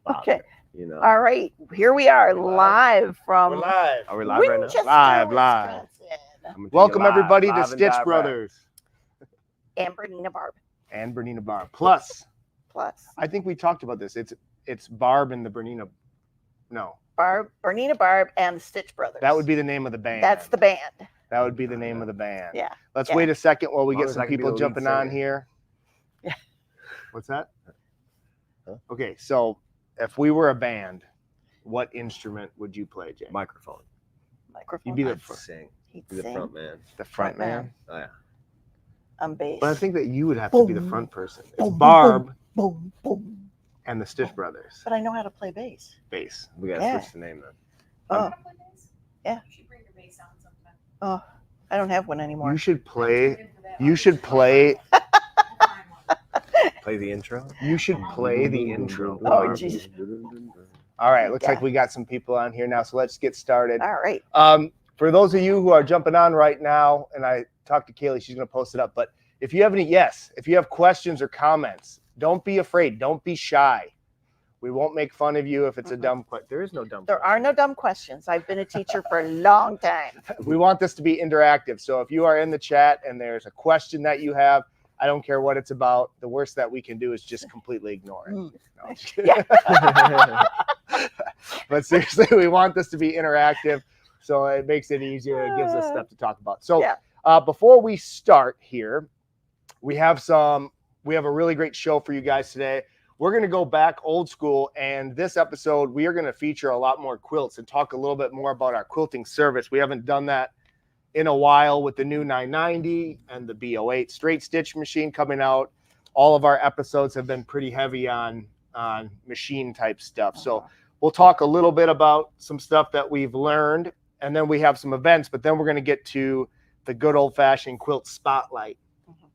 Okay. You know. All right. Here we are live from We're live. Are we live right now? Winchester, Live. Wisconsin. Coming to you Welcome live, everybody to live and Stitch direct. Brothers And Bernina Barb. and Bernina Barb. Plus, Plus I think we talked about this. It's Barb and the Bernina. No, Bernina Barb and the Stitch Brothers. that would be the name of the band. That's the band. That would be the name of the band. Yeah. Let's Yeah. wait a second while we As long get as some I can be people the lead jumping on singer. here. Yeah. What's that? Huh? Okay, so if we were a band, what instrument would you play, Jay? Microphone. Microphone. You'd be the I'd sing. He'd Be the sing. front man. The front Front man. man. Oh yeah. I'm bass. But I think that you would have to be the Boom. front person. It's Boom, boom, Barb boom, boom. and the Stitch Brothers. But I know how to play bass. Bass. We gotta Yeah. switch the name then. Oh, Yeah. You should bring your bass out sometime. oh, I don't have one anymore. You should play. Good for that. You should play. I'll find one. Play the intro. You should play the intro. Oh, Barb. jeez. All right, looks Yeah. like we got some people on here now, so let's get started. All right. For those of you who are jumping on right now, and I talked to Kaylee, she's going to post it up. But if you have if you have questions or comments, don't be afraid. Don't be shy. We won't make fun of you if it's a dumb question. There is no dumb There are no dumb questions. I've been a teacher for a long time. We want this to be interactive. So if you are in the chat and there's a question that you have, I don't care what it's about. The worst that we can do is just completely ignore it. Mm. No, I'm just kidding. Yeah. But seriously, we want this to be interactive, so it makes it easier. It gives us stuff to talk about. So Yeah. before we start here, we have a really great show for you guys today. We're going to go back old school, and this episode we are going to feature a lot more quilts and talk a little bit more about our quilting service. We haven't done that in a while with the new 990 and the B08 straight stitch machine coming out. All of our episodes have been pretty heavy on machine type stuff. So we'll talk a little bit about some stuff that we've learned, and then we have some events, but then we're going to get to the good old fashioned quilt spotlight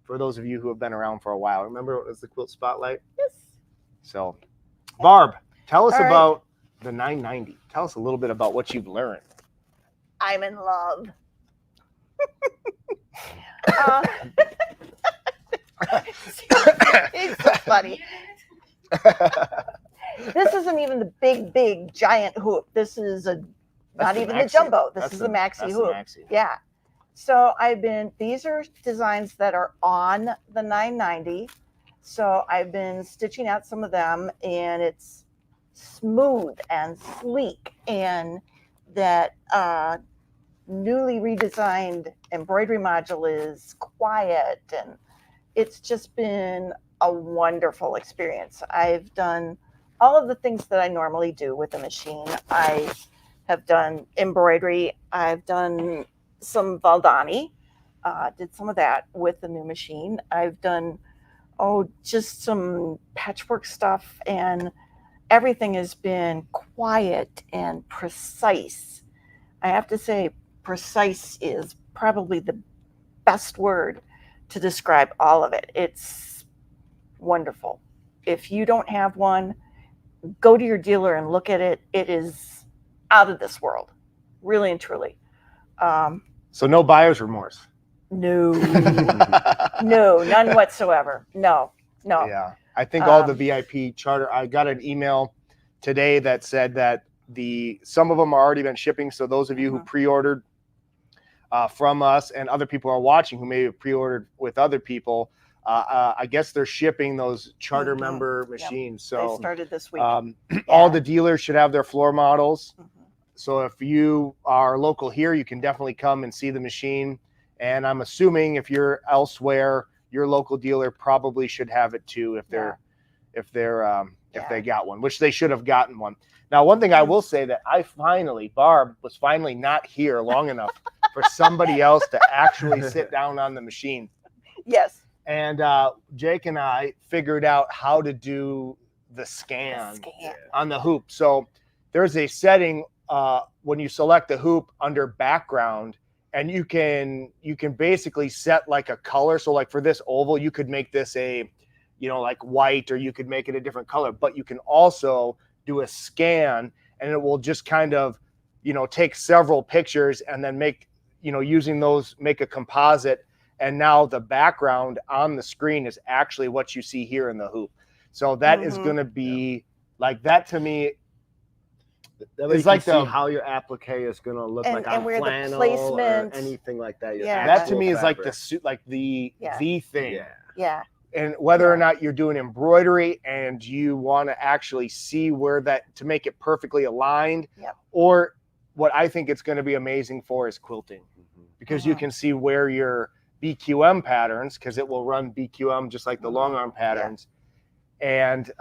for those of you who have been around for a while. Remember what was the quilt spotlight? Yes. So Barb, tell us All right. about the 990. Tell us a little bit about what you've learned. I'm in love. It's so funny. This isn't even the big, giant hoop. This is not even the jumbo. This is a maxi hoop. Yeah. So these are designs that are on the 990. So I've been stitching out some of them, and it's smooth and sleek, and that newly redesigned embroidery module is quiet, and it's just been a wonderful experience. I've done all of the things that I normally do with the machine. I have done embroidery. I've done some Valdani, did some of that with the new machine. I've done, just some patchwork stuff, and everything has been quiet and precise. I have to say, precise is probably the best word to describe all of it. It's wonderful. If you don't have one, go to your dealer and look at it. It is out of this world, really and truly. So no buyer's remorse. No, none whatsoever. No. Yeah. I think all the VIP charter, I got an email today that said that some of them are already been shipping. So those of you who pre-ordered from us, and other people are watching who may have pre-ordered with other people, I guess they're shipping those charter member machines. So they started this week. All the dealers should have their floor models. So if you are local here, you can definitely come and see the machine. And I'm assuming if you're elsewhere, your local dealer probably should have it too if they got one, which they should have gotten one. Now, one thing I will say that Barb was finally not here long enough for somebody else to actually sit down on the machine. Yes. And Jake and I figured out how to do the scan on the hoop. So there's a setting when you select the hoop under background, and you can basically set like a color. So like for this oval, you could make this like white, or you could make it a different color, but you can also do a scan, and it will just kind of, take several pictures and then make, using those, make a composite. And now the background on the screen is actually what you see here in the hoop. So that is going to be Like that to me, That way it's you like can see the how your applique is going to look And- like and on where the flannel placement- or anything like that. Your Yeah. that to actual me is like the fabric. suit, like the Yeah. thing. Yeah. Yeah. And whether or Yeah. not you're doing embroidery and you want to actually see where that to make it perfectly aligned, Yep. or what I think it's going to be amazing for is quilting, because you Mhm. can see where your BQM patterns, because it will run BQM just like the long arm patterns, and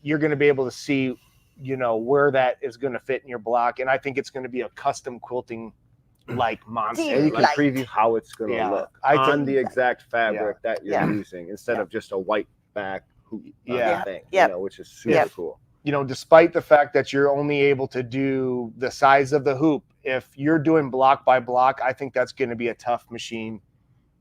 you're going to be able to see, you know, where that is going to fit in your block. And I think it's going to be a custom quilting like monster. And you can Like- preview how it's going to Yeah, look I on think- the exact fabric that you're Yeah. using instead Yeah. of just a white back hoop Yeah. thing, Yep. you know, which is super Yep. cool. You know, despite the fact that you're only able to do the size of the hoop, if you're doing block by block, I think that's going to be a tough machine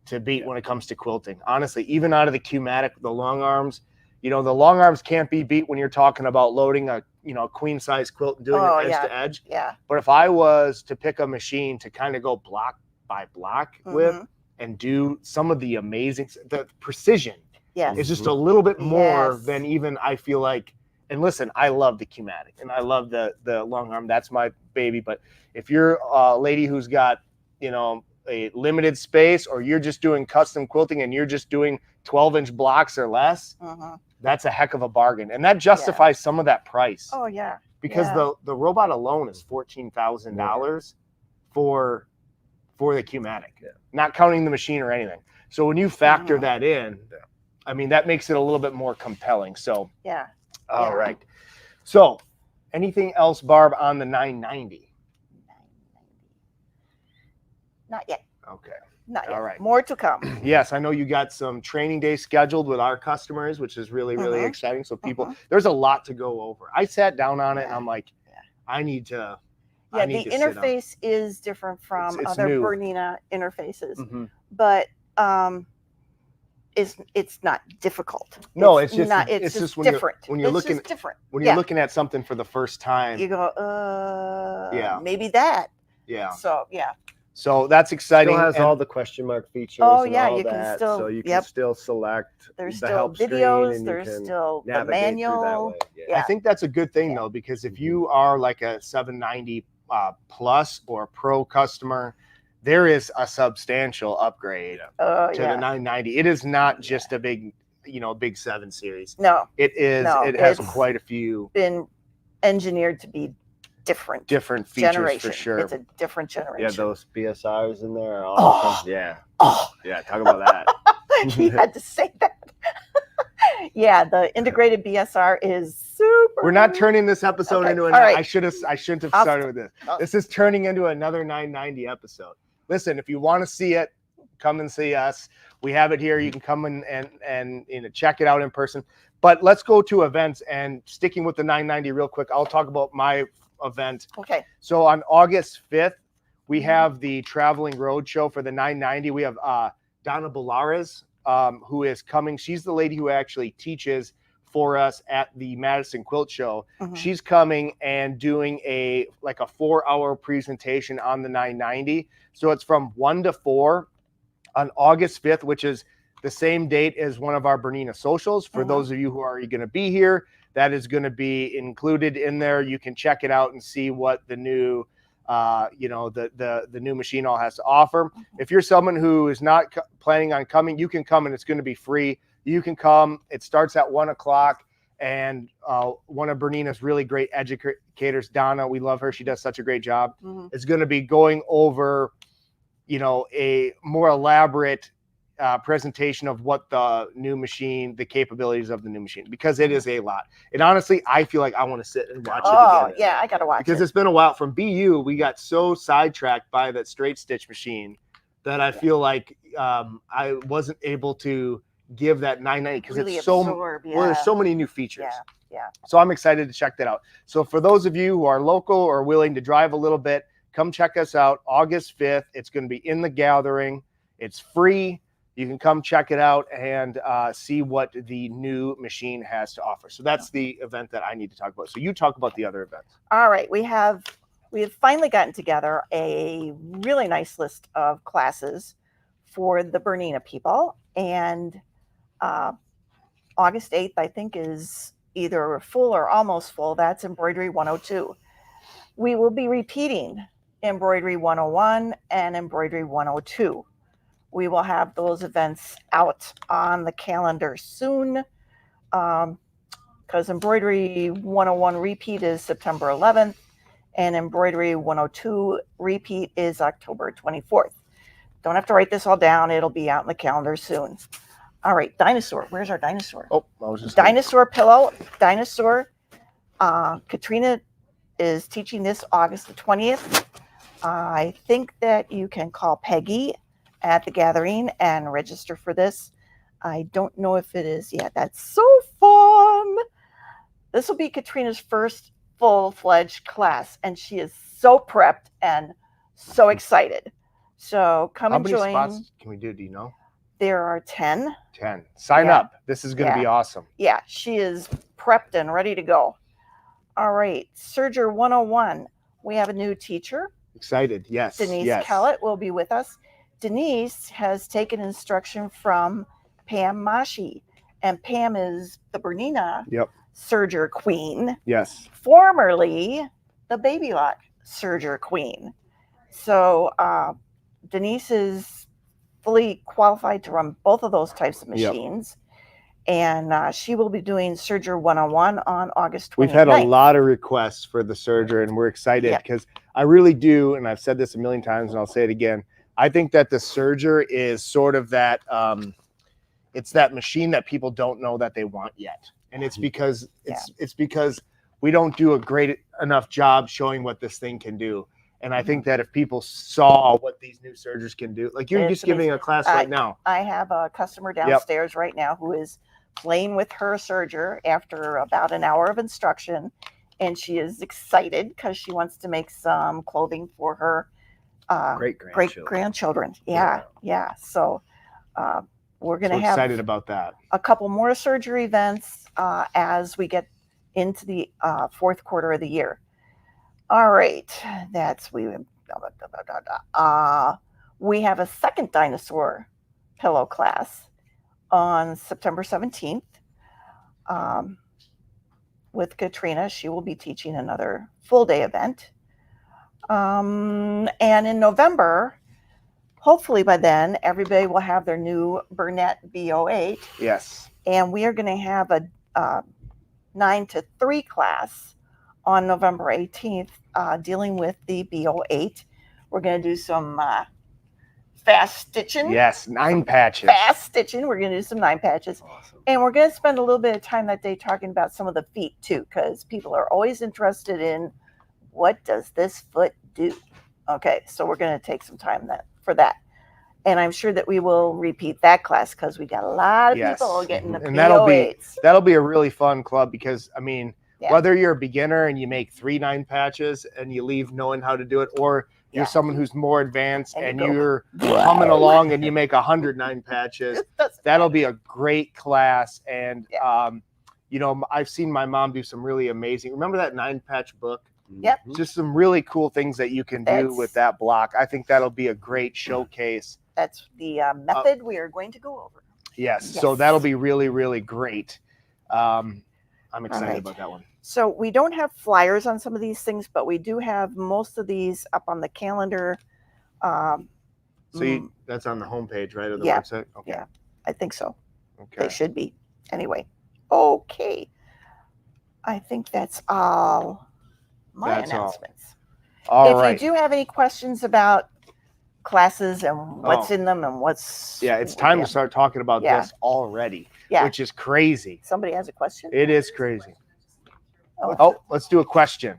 to beat when it comes to quilting. Honestly, even out of the Q-matic, the long arms, you know, the long arms can't be beat when you're talking about loading a, you know, queen size quilt and doing Oh, it edge yeah. to edge. Yeah. But if I was to pick a machine to kind of go block by block with Mhm. and do some of the amazing, the precision Yes. is just a little bit more Yes. than even I feel like. And listen, I love the Q-matic and I love the long arm. That's my baby. But if you're a lady who's got, you know, a limited space, or you're just doing custom quilting and you're just doing 12-inch blocks or less, Mhm. that's a heck of a bargain. And that justifies some of that price, Oh yeah. because yeah. the robot alone is $14,000 for the Q-matic, not counting the machine or anything. So when you factor Mhm. that in, I mean, that makes it a little bit more compelling. So, Yeah. all Yeah. right. So anything else, Barb, on the 990? Not yet. Okay. Not yet. All right. More to come. Yes, I know you got some training days scheduled with our customers, which is really, really Mhm. exciting. So people, Mhm. there's a lot to go over. I sat down on it and Yeah. I'm like, Yeah. I need to. Yeah, I the need to sit down. interface is different from It's other new. Bernina interfaces, Mhm. but it's not difficult. No, it's just not. it's It's just just when you're- different. when you're It's looking- just different. When you're Yeah. looking at something for the first time, You go, Yeah. maybe that. yeah. So yeah. So that's exciting. Still has and- all the question mark features Oh, and yeah, all you can that, still- so you can yep. still select There's the still help screen videos. and There's you can still the navigate through that manual. way. Yeah. Yeah. I think that's a good thing Yeah. though, because if you are like a 790 plus or pro customer, there is a substantial upgrade Oh to yeah. the 990. It is not just a big, you know, big 7 series. No, It is. No, it has it's- quite a few been engineered to be different. different features generation. for sure. It's a different generation. Yeah, those BSRs in there are Oh. awesome. Yeah. Oh, Yeah, talk about that. he had to say that. Yeah, the integrated BSR is super. We're not turning this episode Okay, into all another. right. I shouldn't have I'll started with this. I'll- This is turning into another 990 episode. Listen, if you want to see it, come and see us. We have it here. You can come and you know, check it out in person. But let's go to events, and sticking with the 990 real quick, I'll talk about my event. Okay. So on August 5th, we have the Traveling Road Show for the 990. We have Donna Bolares, who is coming. She's the lady who actually teaches for us at the Madison Quilt Show. Mhm. She's coming and doing a 4-hour presentation on the 990. So it's from 1 to 4 on August 5th, which is the same date as one of our Bernina socials. For Mhm. those of you who are going to be here, that is going to be included in there. You can check it out and see what the new, the new machine all has to offer. If you're someone who is not planning on coming, you can come and it's going to be free. You can come. It starts at 1 o'clock. And one of Bernina's really great educators, Donna, we love her. She does such a great job. Mhm. Is going to be going over, a more elaborate presentation of what the new machine, the capabilities of the new machine, because it is a lot. And honestly, I feel like I want to sit and watch Oh it again. yeah, I gotta watch Because it. it's been a while. From BU, we got so sidetracked by that straight stitch machine that I feel like I wasn't able to give that 990 because Really it's so absorb, well, there's yeah. so many new features. Yeah, yeah. So I'm excited to check that out. So for those of you who are local or willing to drive a little bit, come check us out August 5th. It's going to be in the Gathering. It's free. You can come check it out and see what the new machine has to offer. So that's the event that I need to talk about. So you talk about the other events. All right, we have finally gotten together a really nice list of classes for the Bernina people, and August 8th, I think, is either full or almost full, that's embroidery 102. We will be repeating embroidery 101 and embroidery 102. We will have those events out on the calendar soon, because embroidery 101 repeat is September 11th and embroidery 102 repeat is October 24th. Don't have to write this all down. It'll be out in the calendar soon. All right, dinosaur. Where's our dinosaur? Oh, I was just Dinosaur pillow. Dinosaur. Katrina is teaching this August the 20th. I think that you can call Peggy at the gathering and register for this. I don't know if it is yet. That's so fun. This will be Katrina's first full-fledged class, and she is so prepped and so excited. So come and join. How many spots can we do? Do you know? There are 10. 10. Sign up. This is going to be awesome. Yeah, she is prepped and ready to go. All right, Serger 101. We have a new teacher. Excited. Yes. Denise Kellett will be with us. Denise has taken instruction from Pam Mashi, and Pam is the Bernina Serger Queen. Yes. Formerly the Baby Lock Serger Queen. So Denise is fully qualified to run both of those types of machines. And she will be doing Serger 101 on August 29th. We've had a lot of requests for the Serger, and we're excited because I really do, and I've said this a million times, and I'll say it again. I think that the Serger is sort of that, it's that machine that people don't know that they want yet. And it's because it's because we don't do a great enough job showing what this thing can do. And I think that if people saw what these new Sergers can do, like you're just giving a class right now. I have a customer downstairs right now who is playing with her Serger after about an hour of instruction. And she is excited because she wants to make some clothing for her great grandchildren. Yeah. So we're going to have excited about that. A couple more Serger events as we get into the fourth quarter of the year. All right, we have a second dinosaur pillow class on September 17th with Katrina. She will be teaching another full day event. And in November, hopefully by then, everybody will have their new Bernette B08. Yes. And we are going to have a 9 to 3 class on November 18th, dealing with the B08. We're going to do some fast stitching. Yes, 9 patches. Fast stitching. We're going to do some 9 patches. Awesome. And we're going to spend a little bit of time that day talking about some of the feet too, because people are always interested in what does this foot do? Okay, so we're going to take some time for that. And I'm sure that we will repeat that class because we got a lot of people getting the B08s. That'll be a really fun club because, I mean, whether you're a beginner and you make 3 9 patches and you leave knowing how to do it, or you're someone who's more advanced and you're humming along and you make 109 patches, that'll be a great class. And, you know, I've seen my mom do some really amazing, remember that 9 patch book? Yep. Just some really cool things that you can do with that block. I think that'll be a great showcase. That's the method we are going to go over. Yes. So that'll be really, really great. I'm excited about that one. So we don't have flyers on some of these things, but we do have most of these up on the calendar. So that's on the homepage, right, of the website? Okay. Yeah, I think so. Okay. They should be. Anyway, okay. I think that's all my announcements. If you do have any questions about classes and what's in them and what's... Yeah, it's time to start talking about this already, which is crazy. Somebody has a question? It is crazy. Oh, let's do a question.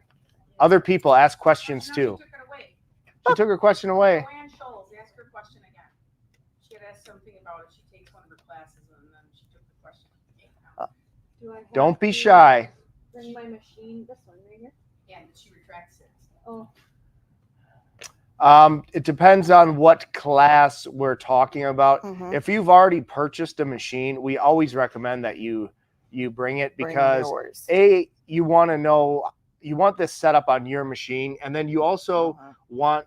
Other people ask questions too. She took her question away. Joanne Scholes, ask her question again. She had asked something about it. She takes one of her classes and then she took the question. Don't be shy. Bring my machine, this one right here. Yeah, but she retracts it. Oh. It depends on what class we're talking about. If you've already purchased a machine, we always recommend that you bring it because you want to know, you want this set up on your machine, and then you also want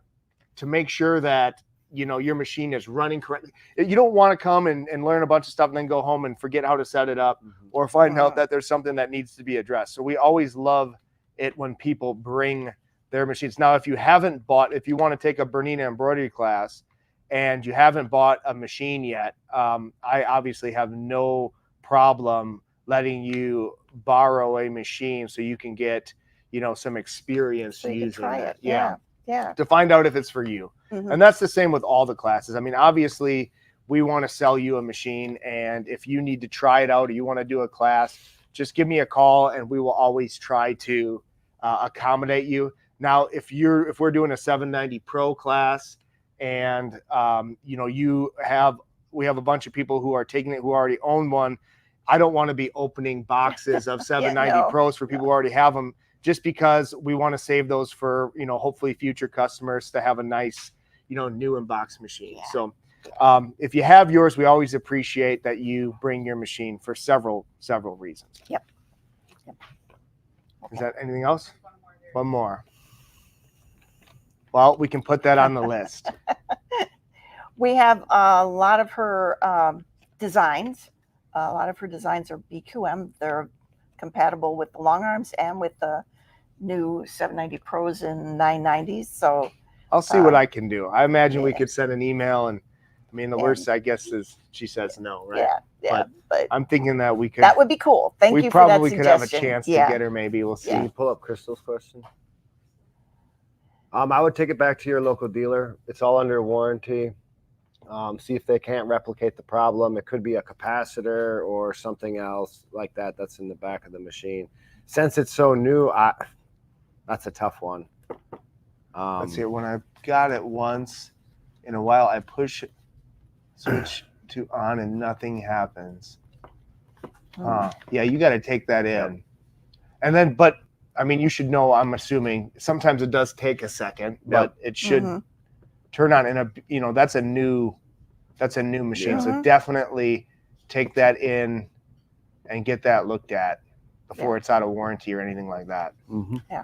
to make sure that your machine is running correctly. You don't want to come and learn a bunch of stuff and then go home and forget how to set it up or find out that there's something that needs to be addressed. So we always love it when people bring their machines. Now, if you want to take a Bernina embroidery class and you haven't bought a machine yet, I obviously have no problem letting you borrow a machine so you can get, some experience So you can using try it. it. Yeah. To find out if it's for you. And that's the same with all the classes. I mean, obviously we want to sell you a machine, and if you need to try it out or you want to do a class, just give me a call and we will always try to accommodate you. Now, if we're doing a 790 Pro class and we have a bunch of people who are taking it who already own one, I don't want to be opening boxes of 790 Pros for people who already have them, just because we want to save those for, hopefully future customers to have a nice, new in-box machine. Yeah. So if you have yours, we always appreciate that you bring your machine for several reasons. Yep. Is that anything else? One more. Well, we can put that on the list. We have a lot of her designs. A lot of her designs are BQM. They're compatible with the long arms and with the new 790 Pros and 990s. So I'll see what I can do. I imagine we could send an email, and I mean, the worst, I guess, is she says no, right? Yeah. But I'm thinking that we could. That would be cool. Thank you for that suggestion. We probably could have a chance to get her. Maybe we'll see. Can you pull up Crystal's question? I would take it back to your local dealer. It's all under warranty. See if they can't replicate the problem. It could be a capacitor or something else like that that's in the back of the machine. Since it's so new, that's a tough one. Let's see. When I've got it once in a while, I push switch to on and nothing happens. Yeah, you got to take that in. And then, but I mean, you should know, I'm assuming sometimes it does take a second, but it should turn on in that's a new machine. So definitely take that in and get that looked at before it's out of warranty or anything like that. Yeah.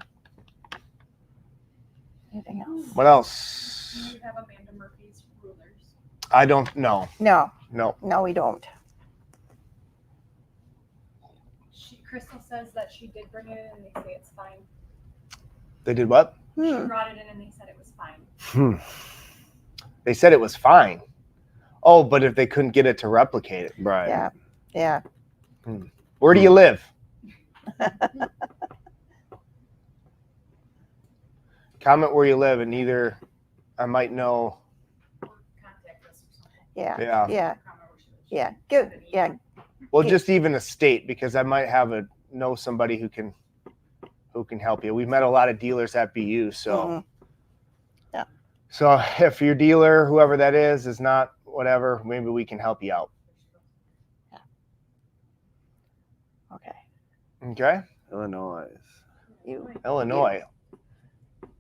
Anything else? What else? Do you have Amanda Murphy's rulers? I don't know. No, we don't. Crystal says that she did bring it in and they say it's fine. They did what? She brought it in and they said it was fine. They said it was fine. Oh, but if they couldn't get it to replicate it. Right. Yeah. Where do you live? Comment where you live, and either I might know. Or contact us or something. Yeah. Good. Yeah. Well, just even a state, because I might know somebody who can help you. We've met a lot of dealers at BU, so so if your dealer, whoever that is not whatever, maybe we can help you out. Okay. Illinois. Illinois.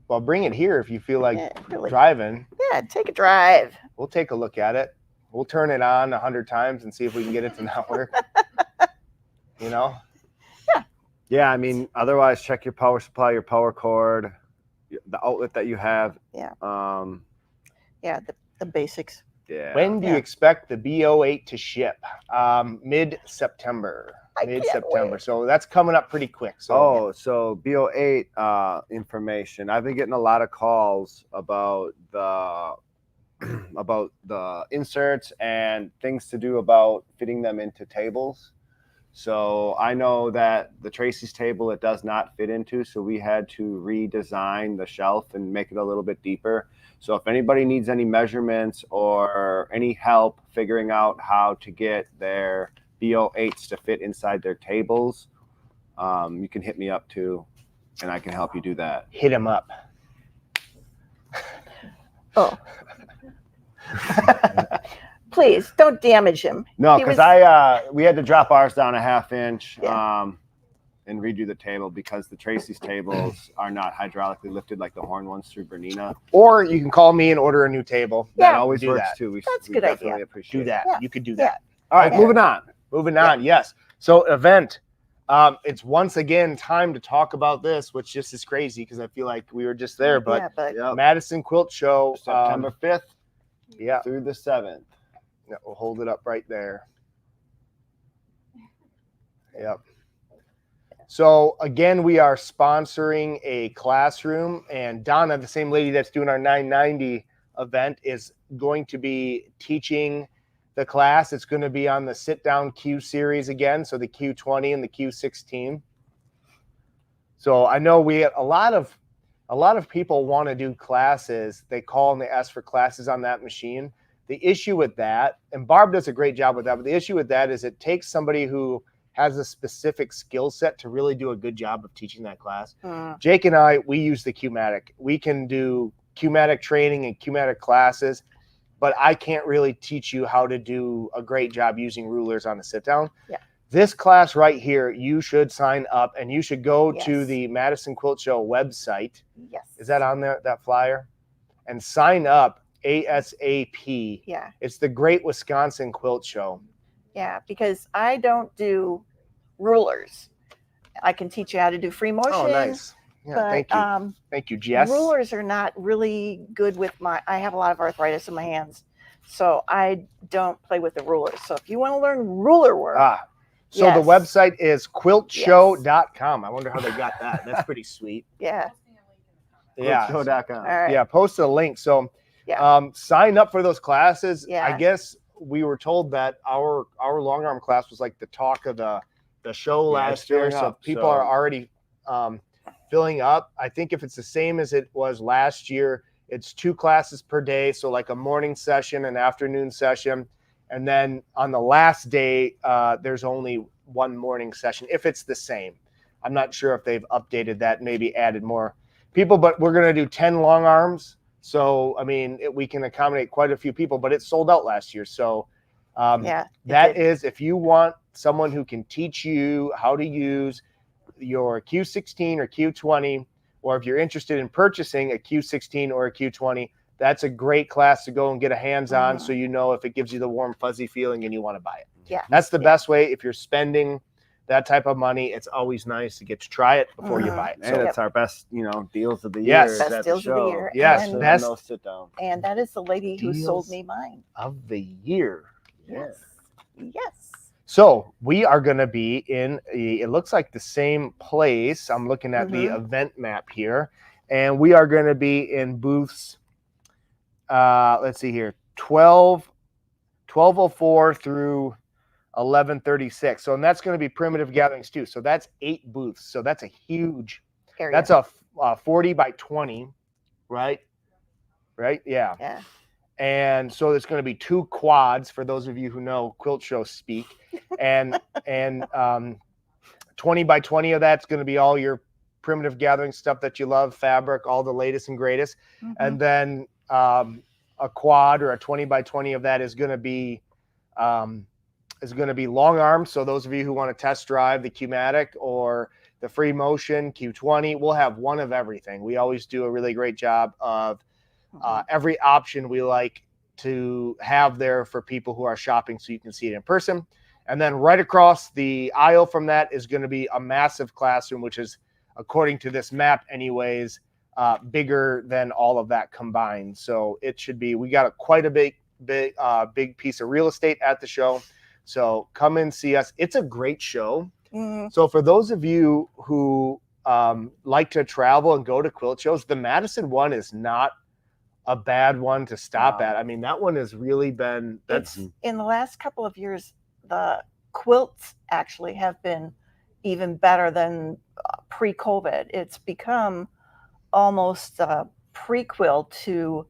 Well, bring it here if you feel like really. driving. Yeah, take a drive. We'll take a look at it. We'll turn it on 100 times and see if we can get it to not work. Yeah, I mean, otherwise check your power supply, your power cord, the outlet that you have. Yeah. The basics. Yeah. When do you expect the BO8 to ship? Mid-September. Mid-September. So that's coming up pretty quick. So so BO8 information. I've been getting a lot of calls about the inserts and things to do about fitting them into tables. So I know that the Tracy's table it does not fit into, so we had to redesign the shelf and make it a little bit deeper. So if anybody needs any measurements or any help figuring out how to get their BO8s to fit inside their tables, you can hit me up too, and I can help you do that. Hit him up. Oh. Please don't damage him. No, because we had to drop ours down a 1/2 inch and redo the table because the Tracy's tables are not hydraulically lifted like the horn ones through Bernina. Or you can call me and order a new table. That always works too. That's a we good definitely idea. appreciate Do that. Yeah. You could do that. All right, moving on. Moving on. Yes. So event. It's once again time to talk about this, which just is crazy because I feel like we were just there. But Madison Quilt Show, September 5th. Yeah. through the 7th. Yeah, we'll hold it up right there. Yep. So again, we are sponsoring a classroom, and Donna, the same lady that's doing our 990 event, is going to be teaching the class. It's going to be on the sit down Q series again, so the Q20 and the Q16. So I know we have a lot of people want to do classes. They call and they ask for classes on that machine. The issue with that, and Barb does a great job with that, but the issue with that is it takes somebody who has a specific skill set to really do a good job of teaching that class. Jake and I, we use the Qmatic. We can do Qmatic training and Qmatic classes, but I can't really teach you how to do a great job using rulers on a sit down. Yeah. This class right here, you should sign up, and you should go Yes. to the Madison Quilt Show website. Yes. Is that on there, that flyer? And sign up ASAP. Yeah. It's the Great Wisconsin Quilt Show. Yeah, because I don't do rulers. I can teach you how to do free motion. Oh, nice. Yeah, but, thank you. Thank you, Jess. Rulers are not really good with I have a lot of arthritis in my hands, so I don't play with the rulers. So if you want to learn ruler work, so yes. the website is quiltshow.com. I wonder how they got that. That's pretty sweet. Yeah. Yeah. Quiltshow.com. All right. Yeah, post a link. So Yeah. Sign up for those classes. Yeah. I guess we were told that our long arm class was like the talk of the show last year. So people are already filling up. I think if it's the same as it was last year, it's 2 classes per day. So like a morning session, an afternoon session. And then on the last day, there's only 1 morning session if it's the same. I'm not sure if they've updated that, maybe added more people, but we're going to do 10 long arms. So, I mean, we can accommodate quite a few people, but it sold out last year. So that is, if you want someone who can teach you how to use your Q16 or Q20, or if you're interested in purchasing a Q16 or a Q20, that's a great class to go and get a hands on. So you know if it gives you the warm, fuzzy feeling and you want to buy it. Yeah. That's the best way. If you're spending that type of money, it's always nice to get to try it before you buy it. And So it's our best, deals of the year. Yes. is Best at deals the of the show. year. Yes, And, best no sit down. and that is the lady who sold Deals. me mine. of the year. Yes. Yes. So we are going to be in it looks like the same place. I'm looking at the event map here, and we are going to be in booths. Let's see here, 1204 through 1136. So, and that's going to be primitive gatherings too. So that's 8 booths. So that's a huge Area. That's a 40 by 20, right? Right? Yeah. Yeah. And so there's going to be 2 quads for those of you who know quilt show speak, and 20 by 20 of that's going to be all your primitive gathering stuff that you love, fabric, all the latest and greatest. And then a quad or a 20 by 20 of that is going to be long arms. So those of you who want to test drive the Qmatic or the free motion Q20, we'll have one of everything. We always do a really great job of every option we like to have there for people who are shopping so you can see it in person. And then right across the aisle from that is going to be a massive classroom, which is, according to this map anyways, bigger than all of that combined. So it should be, we got quite a big piece of real estate at the show. So come and see us. It's a great show. So for those of you who like to travel and go to quilt shows, the Madison one is not a bad one to stop at. I mean, that one has really been, in the last couple of years, the quilts actually have been even better than pre-COVID. It's become almost a prequel to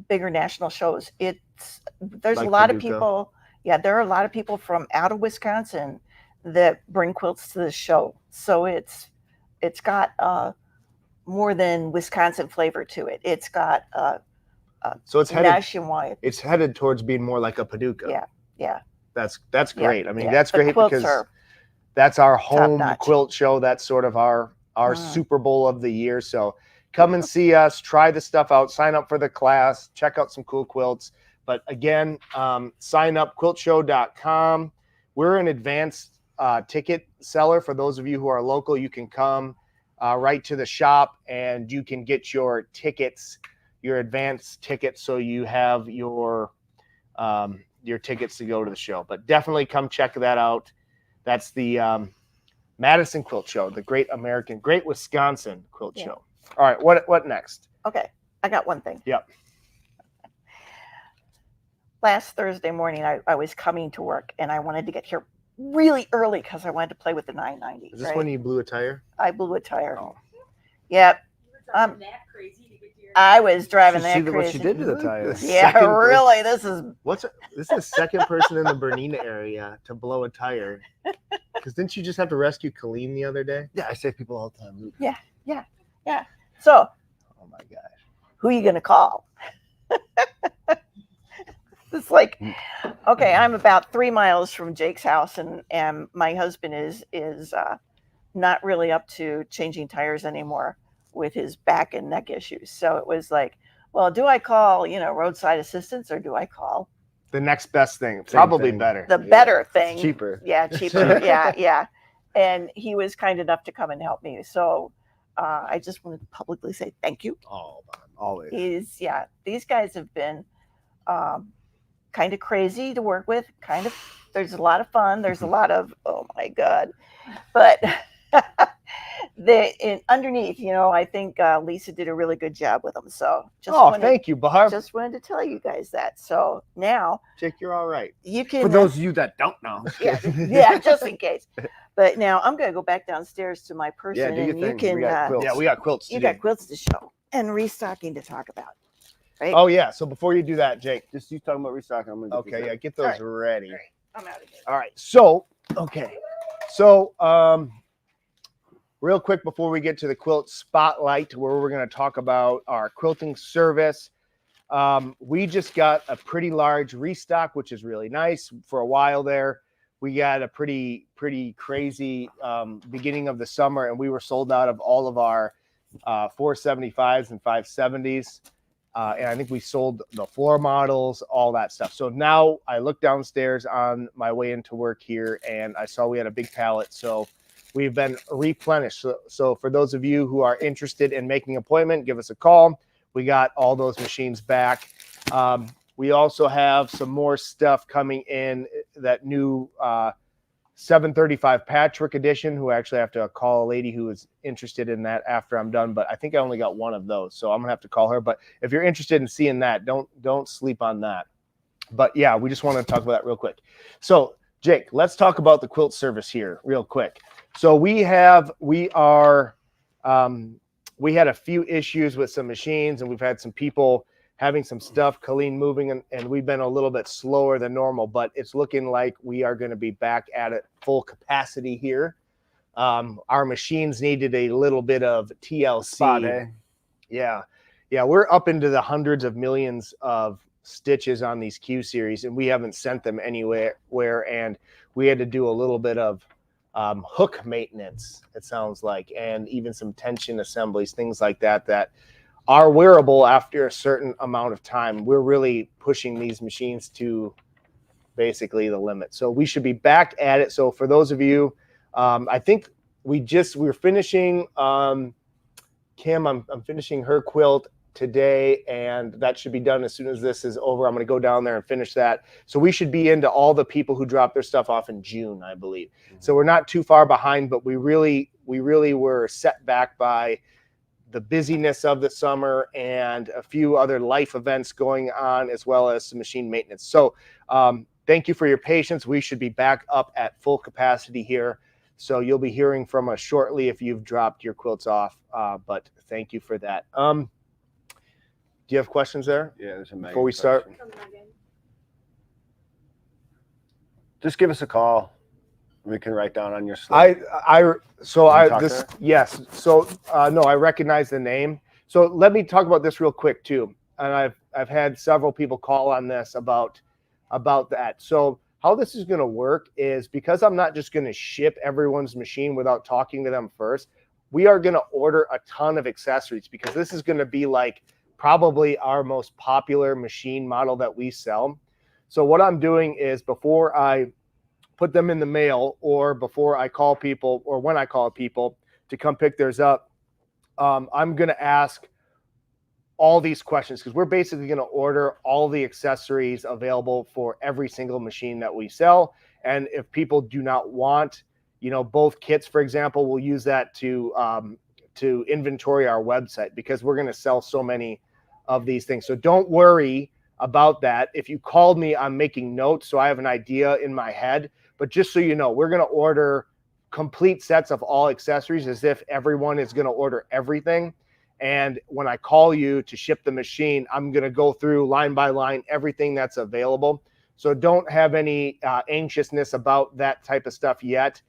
bigger national shows. There's Like a lot of Paducah. people. Yeah, there are a lot of people from out of Wisconsin that bring quilts to the show. So it's got more than Wisconsin flavor to it. It's got so it's headed nationwide. It's headed towards being more like a Paducah. Yeah, yeah. That's great. I mean, that's The great quilts because are that's our home top-notch. quilt show. That's sort of our Super Bowl of the year. So come and see us, try the stuff out, sign up for the class, check out some cool quilts. But again, sign up, quiltshow.com. We're an advanced ticket seller. For those of you who are local, you can come right to the shop and you can get your tickets your advance ticket so you have your tickets to go to the show. But definitely come check that out. That's the Madison Quilt Show, the Great Wisconsin Quilt Show. All right, what next? Okay, I got one thing. Yep. Last Thursday morning, I was coming to work, and I wanted to get here really early because I wanted to play with the 990. Is this when you blew a tire? I blew a tire. Oh. Yep. You were driving that crazy to get to your I was driving See that what crazy. she did to the tire. Yeah, really. This is This is the second person in the Bernina area to blow a tire. Because didn't you just have to rescue Colleen the other day? Yeah, I save people all the time. yeah. So Oh my gosh. who are you gonna call? It's like, okay, I'm about 3 miles from Jake's house, and my husband is not really up to changing tires anymore with his back and neck issues. So it was like, well, do I call, roadside assistance, or do I call The next best thing. Probably thing. better. the better thing? It's cheaper. Yeah, cheaper. Yeah. And he was kind enough to come and help me. So I just wanted to publicly say thank you. Oh, always. These guys have been kind of crazy to work with. There's a lot of fun. There's a lot of, oh my God. But underneath, I think Lisa did a really good job with them. So Thank you, Barb. just wanted to tell you guys that. So now Jake, you're all right. you can. For those of you that don't know. yeah, just in case. But now I'm going to go back downstairs to my person, Yeah, do your and you thing. can. We got quilts. Yeah, we got quilts to You do. got quilts to show and restocking to talk about. Right? Oh, yeah. So before you do that, Jake. Just you talking about restocking. I'm gonna Okay, yeah, get those ready. I'm out of here. All right. So, okay. So, real quick before we get to the quilt spotlight, where we're going to talk about our quilting service, we just got a pretty large restock, which is really nice. For a while there, we got a pretty crazy beginning of the summer, and we were sold out of all of our 475s and 570s. And I think we sold the floor models, all that stuff. So now I looked downstairs on my way into work here, and I saw we had a big pallet. So we've been replenished. So for those of you who are interested in making an appointment, give us a call. We got all those machines back. We also have some more stuff coming in, that new 735 Patchwork Edition, who I actually have to call a lady who is interested in that after I'm done. But I think I only got one of those, so I'm gonna have to call her. But if you're interested in seeing that, don't sleep on that. But yeah, we just want to talk about that real quick. So Jake, let's talk about the quilt service here real quick. So we had a few issues with some machines, and we've had some people having some stuff, Colleen moving, and we've been a little bit slower than normal, but it's looking like we are going to be back at it full capacity here. Our machines needed a little bit of TLC. Spot, eh? Yeah, we're up into the hundreds of millions of stitches on these Q series, and we haven't sent them anywhere. And we had to do a little bit of hook maintenance, it sounds like, and even some tension assemblies, things like that are wearable after a certain amount of time. We're really pushing these machines to basically the limit. So we should be back at it. So for those of you, I think we're finishing, Kim, I'm finishing her quilt today, and that should be done as soon as this is over. I'm going to go down there and finish that. So we should be into all the people who dropped their stuff off in June, I believe. So we're not too far behind, but we really were set back by the busyness of the summer and a few other life events going on, as well as some machine maintenance. So thank you for your patience. We should be back up at full capacity here. So you'll be hearing from us shortly if you've dropped your quilts off. But thank you for that. Do you have questions there? Yeah, there's a Megan Before we start? question. Just give us a call. We can write down on your slide. Yes. So no, I recognize the name. So let me talk about this real quick too. And I've had several people call on this about that. So how this is going to work is, because I'm not just going to ship everyone's machine without talking to them first, we are going to order a ton of accessories, because this is going to be like probably our most popular machine model that we sell. So what I'm doing is, before I put them in the mail, or before I call people, or when I call people to come pick theirs up, I'm going to ask all these questions, because we're basically going to order all the accessories available for every single machine that we sell. And if people do not want, you know, both kits, for example, we'll use that to inventory our website, because we're going to sell so many of these things. So don't worry about that. If you called me, I'm making notes so I have an idea in my head. But just so you know, we're going to order complete sets of all accessories as if everyone is going to order everything. And when I call you to ship the machine, I'm going to go through line by line everything that's available. So don't have any anxiousness about that type of stuff yet.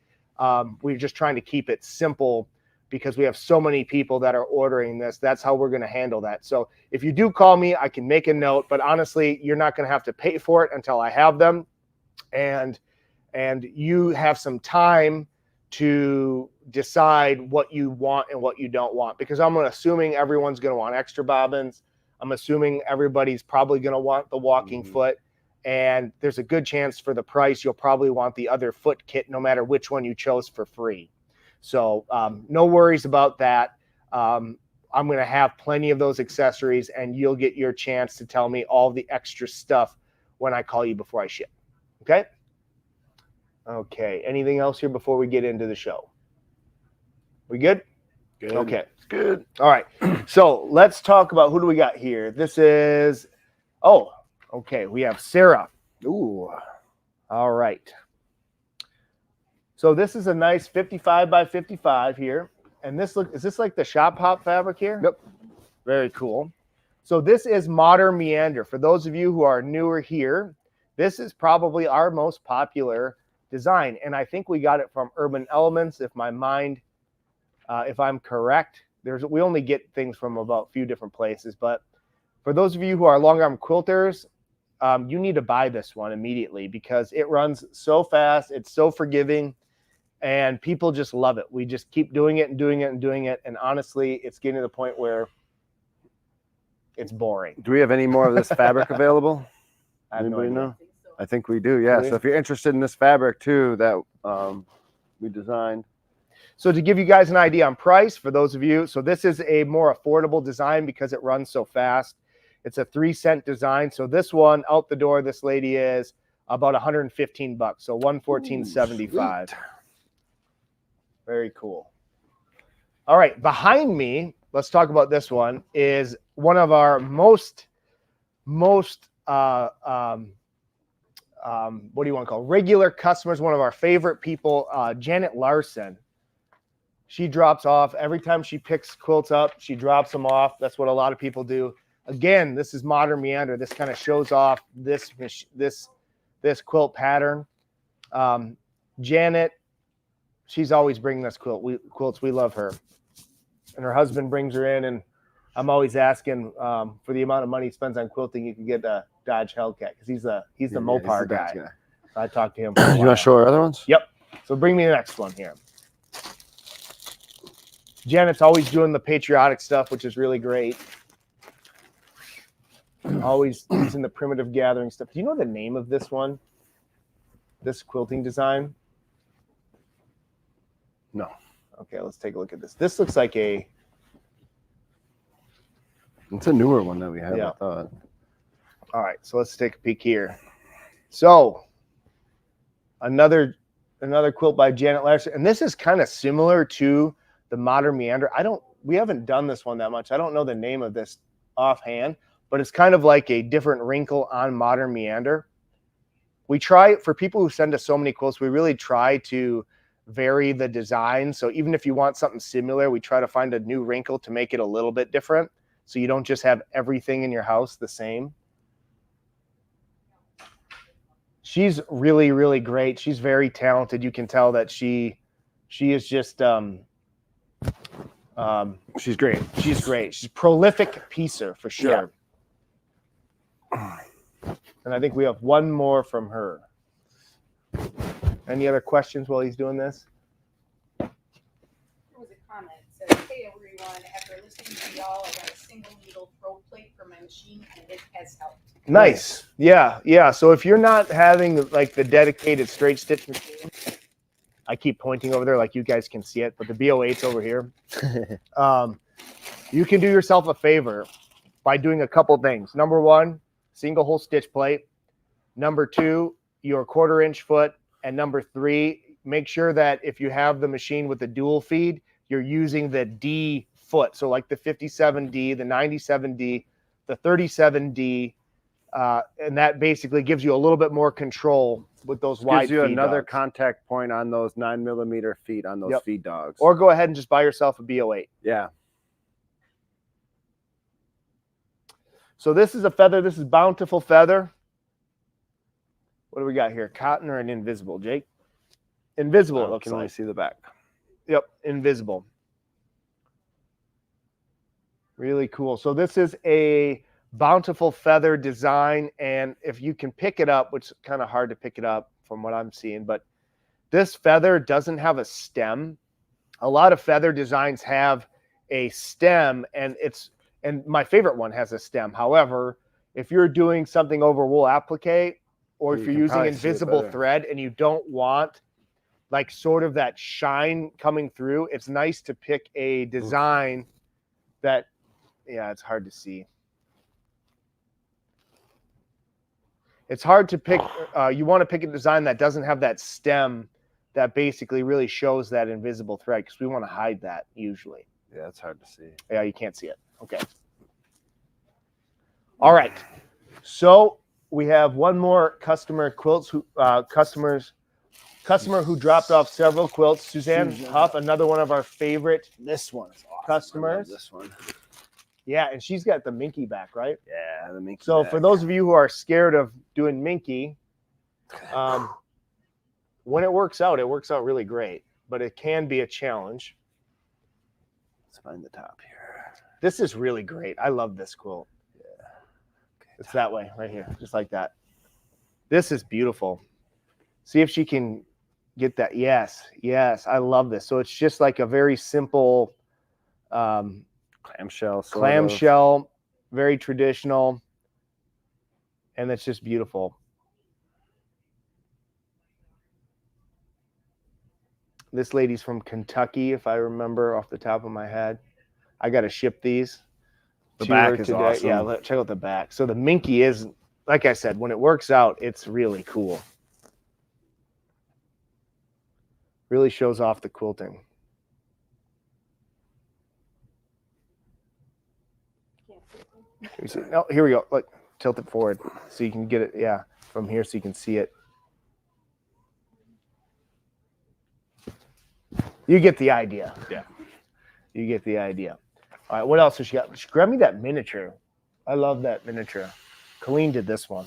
We're just trying to keep it simple because we have so many people that are ordering this. That's how we're going to handle that. So if you do call me, I can make a note, but honestly, you're not going to have to pay for it until I have them. And you have some time to decide what you want and what you don't want, because I'm assuming everyone's going to want extra bobbins. I'm assuming everybody's probably going to want the walking foot, and there's a good chance for the price you'll probably want the other foot kit no matter which one you chose for free. So no worries about that. I'm going to have plenty of those accessories, and you'll get your chance to tell me all the extra stuff when I call you before I ship. Okay? Okay, anything else here before we get into the show? We good? Good. Okay. It's good. All right. So let's talk about, who do we got here? This is, oh, okay. We have Sarah. Ooh. All right. So this is a nice 55 by 55 here. And this is this like the shop hop fabric here? Yep. Very cool. So this is Modern Meander. For those of you who are newer here, this is probably our most popular design. And I think we got it from Urban Elements, if my mind, if I'm correct. We only get things from about a few different places. But for those of you who are long arm quilters, you need to buy this one immediately because it runs so fast. It's so forgiving. And people just love it. We just keep doing it and doing it and doing it. And honestly, it's getting to the point where it's boring. Do we have any more of this fabric available? Anybody know? I think we do, yeah. So if you're interested in this fabric too that we designed. So to give you guys an idea on price, for those of you, so this is a more affordable design because it runs so fast. It's a 3-cent design. So this one out the door, this lady is about 115 bucks. So 114.75. Very cool. All right, behind me, let's talk about this one, is one of our most what do you want to call regular customers, one of our favorite people, Janet Larson. She drops off every time she picks quilts up. She drops them off. That's what a lot of people do. Again, this is Modern Meander. This kind of shows off this quilt pattern. Janet, she's always bringing us quilts. We love her. And her husband brings her in, and I'm always asking for the amount of money he spends on quilting, you can get a Dodge Hellcat, because he's the Mopar guy. So I talked to him for a while. You want to show our other ones? Yep. So bring me the next one here. Janet's always doing the patriotic stuff, which is really great. Always using the primitive gathering stuff. Do you know the name of this one? This quilting design? No. Okay, let's take a look at this. This looks like a... It's a newer one that we have, Yeah. I thought. All right, so let's take a peek here. So another quilt by Janet Larson, and this is kind of similar to the Modern Meander. We haven't done this one that much. I don't know the name of this offhand, but it's kind of like a different wrinkle on Modern Meander. We try, for people who send us so many quilts, we really try to vary the design. So even if you want something similar, we try to find a new wrinkle to make it a little bit different, so you don't just have everything in your house the same. She's really, really great. She's very talented. You can tell that she is just She's great. She's great. She's a prolific piecer for sure. Yeah. And I think we have one more from her. Any other questions while he's doing this? There was a comment. It says, hey everyone, after listening to y'all, I got a single needle throw plate for my machine and it has helped. Nice. Yeah. So if you're not having like the dedicated straight stitch machine, I keep pointing over there like you guys can see it, but the BO8's over here. You can do yourself a favor. by doing a couple things. Number one, single hole stitch plate. Number two, your 1/4 inch foot. And number three, make sure that if you have the machine with the dual feed, you're using the D foot. So like the 57D, the 97D, the 37D, and that basically gives you a little bit more control with those wide gives you feed another dogs. contact point on those 9mm feet on those feed dogs. Or go ahead and just buy yourself a BO8. Yeah. So this is a feather. This is Bountiful Feather. What do we got here? Cotton or an invisible, Jake? Invisible, it looks can only like. see the back. Yep, invisible. Really cool. So this is a Bountiful Feather design, and if you can pick it up, which is kind of hard to pick it up from what I'm seeing, but this feather doesn't have a stem. A lot of feather designs have a stem, and my favorite one has a stem. However, if you're doing something over wool applique, or if you're using invisible thread and you don't want like sort of that shine coming through, it's nice to pick a design that, yeah, it's hard to see. It's hard to pick. You want to pick a design that doesn't have that stem that basically really shows that invisible thread, because we want to hide that usually. Yeah, it's hard to see. Yeah, you can't see it. Okay. All right. So we have one more customer customer who dropped off several quilts. Suzanne Huff, another one of our favorite This one is awesome. customers. I love this one. Yeah, and she's got the Minky back, right? Yeah, the Minky So back. for those of you who are scared of doing Minky, when it works out really great, but it can be a challenge. Let's find the top here. This is really great. I love this quilt. Yeah. Okay, it's that way, right here, just like that. This is beautiful. See if she can get that. Yes, yes, I love this. So it's just like a very simple clamshell, very traditional, and it's just beautiful. This lady's from Kentucky, if I remember off the top of my head. I got to ship these. The back is awesome. Yeah, check out the back. So the Minky is, like I said, when it works out, it's really cool. Really shows off the quilting. No, here we go. Look, tilt it forward so you can get it. Yeah, from here so you can see it. You get the idea. Yeah. You get the idea. All right, what else has she got? Grab me that miniature. I love that miniature. Colleen did this one.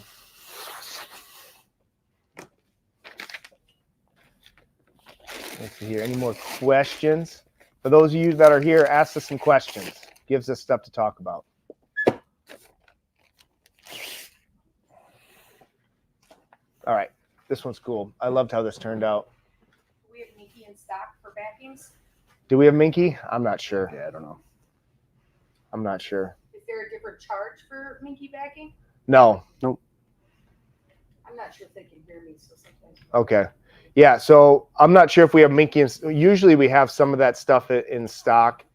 Let's see here. Any more questions? For those of you that are here, ask us some questions. Gives us stuff to talk about. All right, this one's cool. I loved how this turned out. Do we have Minky in stock for backings? Do we have Minky? I'm not sure. Yeah, I don't know. I'm not sure. Is there a different charge for Minky backing? No. Nope. I'm not sure if they can hear me, so sometimes. Okay. Yeah, so I'm not sure if we have Minky. Usually we have some of that stuff in stock,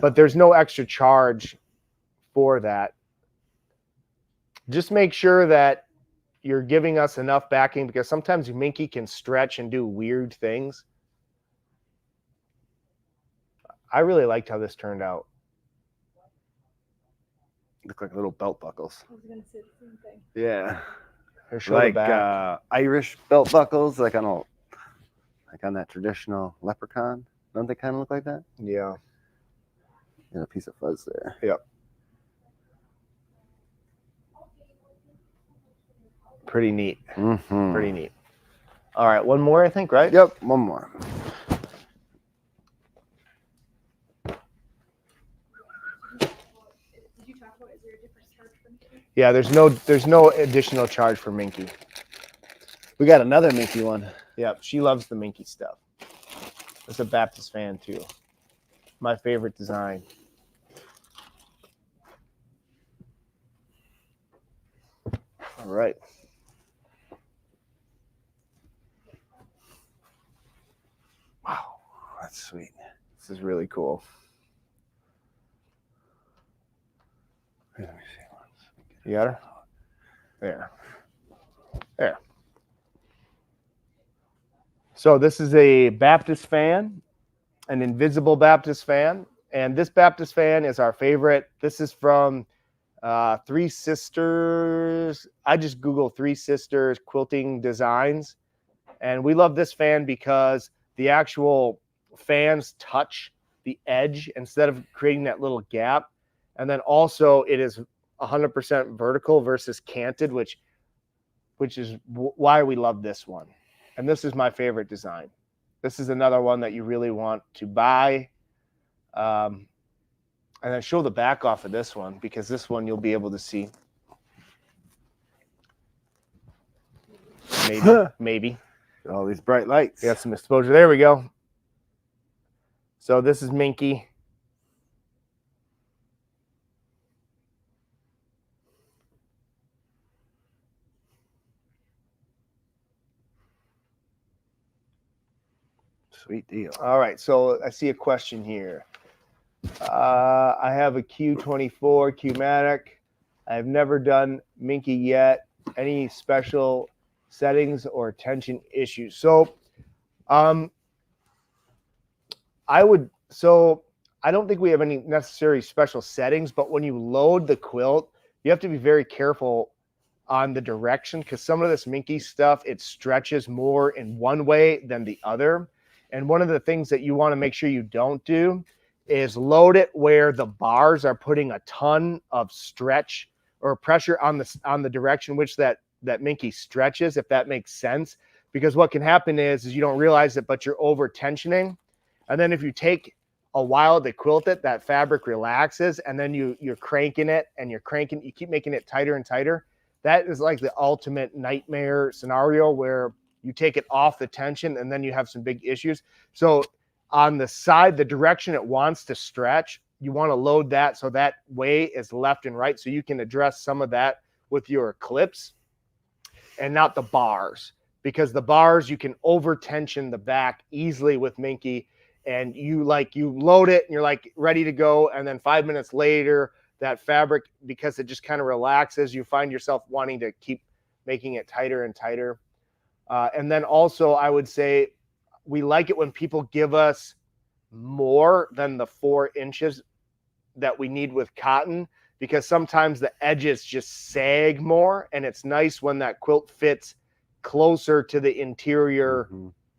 but there's no extra charge for that. Just make sure that you're giving us enough backing, because sometimes Minky can stretch and do weird things. I really liked how this turned out. Look like little belt buckles. I was going to say the same thing. Yeah. Like Irish belt buckles, like on that traditional leprechaun. Don't they kind of look like that? Yeah. And a piece of fuzz there. Yep. Pretty neat. Mm-hmm. Pretty neat. All right, one more, I think, right? Yep, one more. Did you talk about, is there a different charge for Minky? Yeah, there's no additional charge for Minky. We got another Minky one. Yep, she loves the Minky stuff. That's a Baptist fan too. My favorite design. All right. Wow, that's sweet. This is really cool. Let me see. You got her? There. There. So this is a Baptist fan, an invisible Baptist fan. And this Baptist fan is our favorite. This is from Three Sisters. I just Googled Three Sisters quilting designs. And we love this fan because the actual fans touch the edge instead of creating that little gap. And then also it is 100% vertical versus canted, which is why we love this one. And this is my favorite design. This is another one that you really want to buy. And then show the back off of this one, because this one you'll be able to see. Maybe. All these bright lights. We got some exposure. There we go. So this is Minky. Sweet deal. All right, so I see a question here. I have a Q24 Q-Matic. I've never done Minky yet. Any special settings or tension issues? So, I don't think we have any necessary special settings, but when you load the quilt, you have to be very careful on the direction, because some of this Minky stuff, it stretches more in one way than the other. And one of the things that you want to make sure you don't do is load it where the bars are putting a ton of stretch or pressure on the direction which that Minky stretches, if that makes sense. Because what can happen is you don't realize it, but you're over tensioning. And then if you take a while to quilt it, that fabric relaxes, and then you're cranking it and you keep making it tighter and tighter. That is like the ultimate nightmare scenario where you take it off the tension and then you have some big issues. So on the side, the direction it wants to stretch, you want to load that so that way is left and right, so you can address some of that with your clips and not the bars, because the bars, you can over tension the back easily with Minky, and you load it and you're like ready to go, and then 5 minutes later that fabric, because it just kind of relaxes, you find yourself wanting to keep making it tighter and tighter. And then also I would say we like it when people give us more than the 4 inches that we need with cotton, because sometimes the edges just sag more, and it's nice when that quilt fits closer to the interior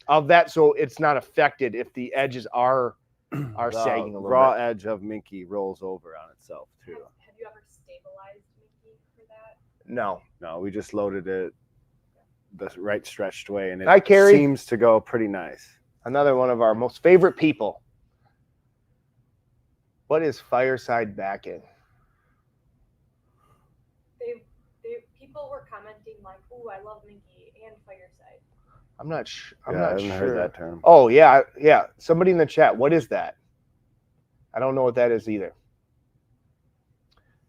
of that, so it's not affected if the edges are sagging a little raw bit. edge of Minky rolls over on itself too. Have you ever stabilized Minky for that? No, We just loaded it the right stretched way, and it Hi, Carrie. seems to go pretty nice. Another one of our most favorite people. What is fireside backing? People were commenting like, "Ooh, I love Minky and Fireside." I'm not sure. I haven't heard that term. Oh yeah. Somebody in the chat. What is that? I don't know what that is either.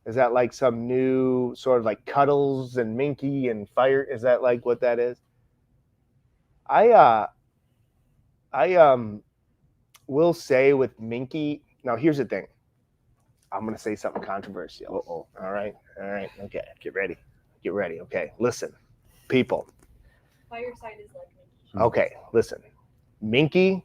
Is that like some new sort of like Cuddles and Minky and Fire? Is that like what that is? I will say with Minky. Now here's the thing. I'm gonna say something controversial. Uh-oh. All right. Okay. Get ready. Okay. Listen, people. Fireside is like Minky. Okay, listen. Minky,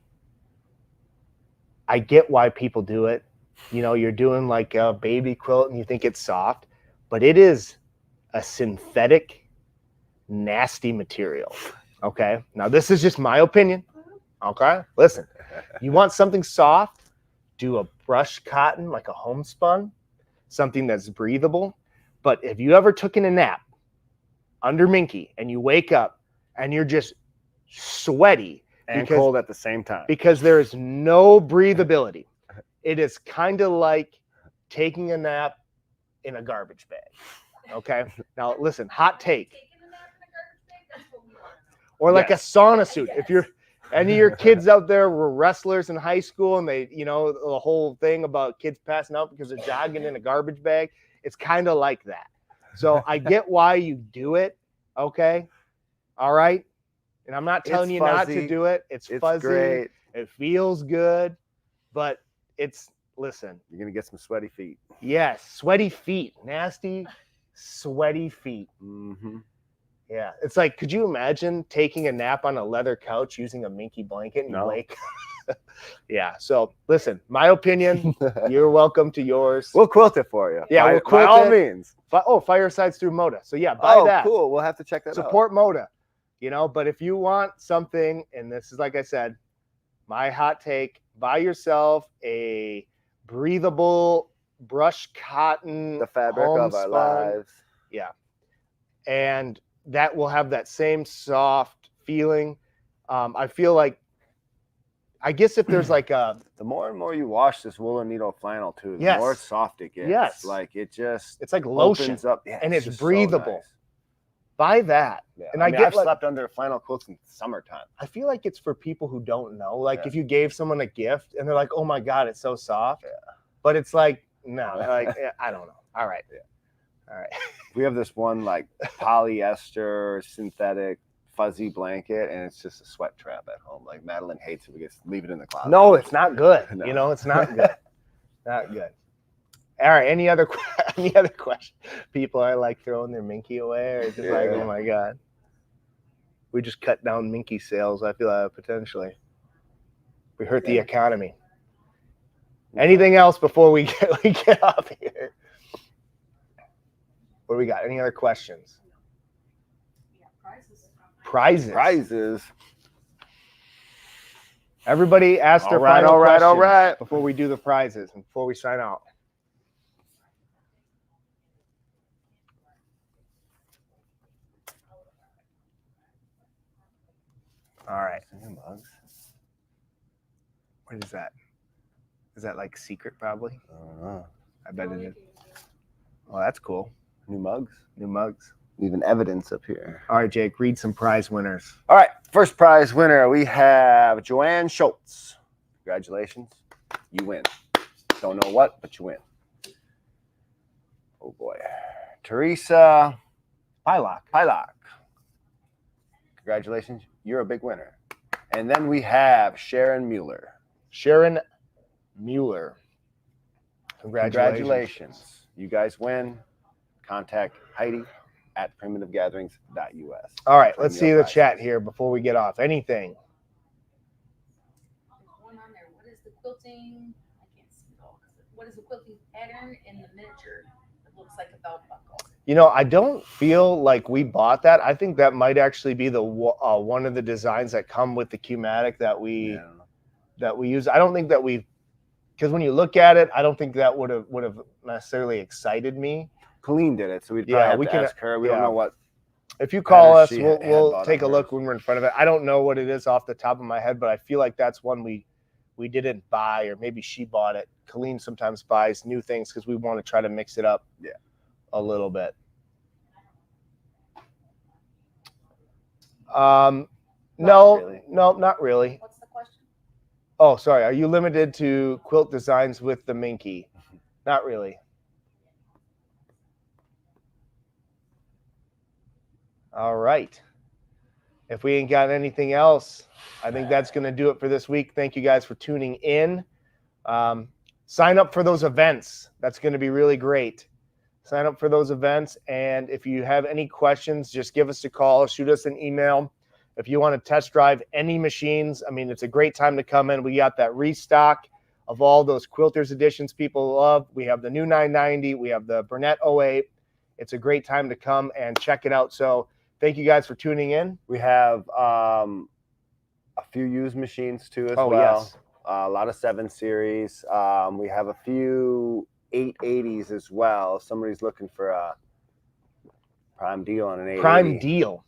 I get why people do it. You know, you're doing like a baby quilt and you think it's soft, but it is a synthetic, nasty material. Okay? Now, this is just my opinion. Okay? Listen, you want something soft, do a brushed cotton, like a homespun, something that's breathable. But if you ever took in a nap under Minky and you wake up and you're just sweaty And cold at the same time. because there is no breathability, it is kind of like taking a nap in a garbage bag. Okay? Now, listen, hot take. Taking a nap in a garbage bag? That's what we want to know. Or like a sauna suit. Yes. If you're any of your kids out there were wrestlers in high school and they, you know, the whole thing about kids passing out because they're jogging in a garbage bag, it's kind of like that. So I get why you do it. Okay. All right. And I'm not telling It's you not fuzzy. to do it. It's fuzzy. Great. It feels good, but it's listen. You're gonna get some sweaty feet. Yes, sweaty feet, nasty, sweaty feet. Mm-hmm. Yeah, it's like, could you imagine taking a nap on a leather couch using a Minky blanket and you No. wake? Yeah. So listen, my opinion. You're welcome to yours. We'll quilt it for you. Yeah, by, we'll quilt by all it. means. Firesides through Moda. So yeah, buy that. Cool. We'll have to check that out. Support Moda. You know, but if you want something, and this is like I said, my hot take: buy yourself a breathable brush cotton, The fabric of our homespun. lives. Yeah, and that will have that same soft feeling. I feel like, I guess if there's like a, The more and more you wash this woolen needle flannel too, the Yes. more soft it gets. Yes. Like it just it's like lotion, opens up. Yeah, and it's just so breathable. nice. Buy that. Yeah. And I I mean, get I've like- slept under flannel quilts in the summertime. I feel like it's for people who don't know. Like Yeah. if you gave someone a gift and they're like, "Oh my God, it's so soft," but it's like, no, like I don't know. All right, all right. We have this one like polyester synthetic fuzzy blanket, and it's just a sweat trap at home. Like Madeline hates it. We just leave it in the closet. No, it's not good. No. You know, it's not good. Not good. All right. Any other question? People are like throwing their Minky away, or just like, Yeah. oh my God, we just cut down Minky sales. I feel potentially we hurt the economy. Anything else before we get off here? What do we got? Any other questions? Yeah, prizes. Prizes. Prizes. Everybody ask their All right, final all right, all questions right. before we do the prizes and before we sign out. All right. Mugs. What is that? Is that like secret? Probably. I don't know. I bet it is. Oh, that's cool. New mugs. New mugs. Even evidence up here. All right, Jake. Read some prize winners. All right, first prize winner, we have Joanne Schultz. Congratulations, you win. Don't know what, but you win. Oh boy. Teresa Pylock. Congratulations, you're a big winner. And then we have Sharon Mueller. Sharon Mueller. Congratulations. You guys win. Contact Heidi at primitivegatherings.us. All right, let's Bring see your the prizes. chat here before we get off. Anything? There's one on there. What is the quilting? I can't see it all. What is the quilting pattern in the miniature? It looks like a belt buckle. You know, I don't feel like we bought that. I think that might actually be the one of the designs that come with the Q-matic that we use. I don't think that because when you look at it, I don't think that would have necessarily excited me. Colleen did it, so we'd Yeah, probably have we to can- ask her. We yeah. don't know what. If you call us, She we'll had bought on take a look hers. when we're in front of it. I don't know what it is off the top of my head, but I feel like that's one we didn't buy, or maybe she bought it. Colleen sometimes buys new things because we want to try to mix it up a little bit. No, really. no, not really. What's the question? Oh, sorry. Are you limited to quilt designs with the Minky? Not really. All right. If we ain't got anything else, I think that's going to do it for this week. Thank you guys for tuning in. Sign up for those events. That's going to be really great. Sign up for those events. And if you have any questions, just give us a call, shoot us an email. If you want to test drive any machines, I mean, it's a great time to come in. We got that restock of all those Quilters editions people love. We have the new 990. We have the Bernina 08. It's a great time to come and check it out. So thank you guys for tuning in. We have a few used machines too as well. Yes. A lot of 7 series. We have a few 880s as well. Somebody's looking for a prime deal on an 880. Prime deal.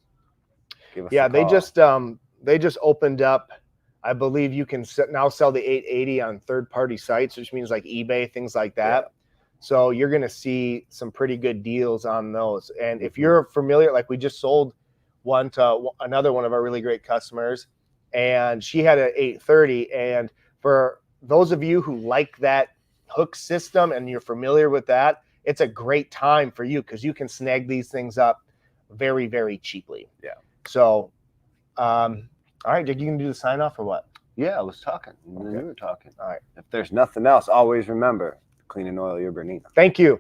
Give us Yeah, a they call. just opened up. I believe you can now sell the 880 on third-party sites, which means like eBay, things like that. Yeah. So you're going to see some pretty good deals on those. And if you're familiar, like we just sold one to another one of our really great customers, and she had an 830. And for those of you who like that hook system and you're familiar with that, it's a great time for you because you can snag these things up very, very cheaply. Yeah. So, all right, Dick, you can do the sign off or what? Yeah, I was talking. And then Okay. you were talking. All right. If there's nothing else, always remember, clean and oil your Bernina. Thank you.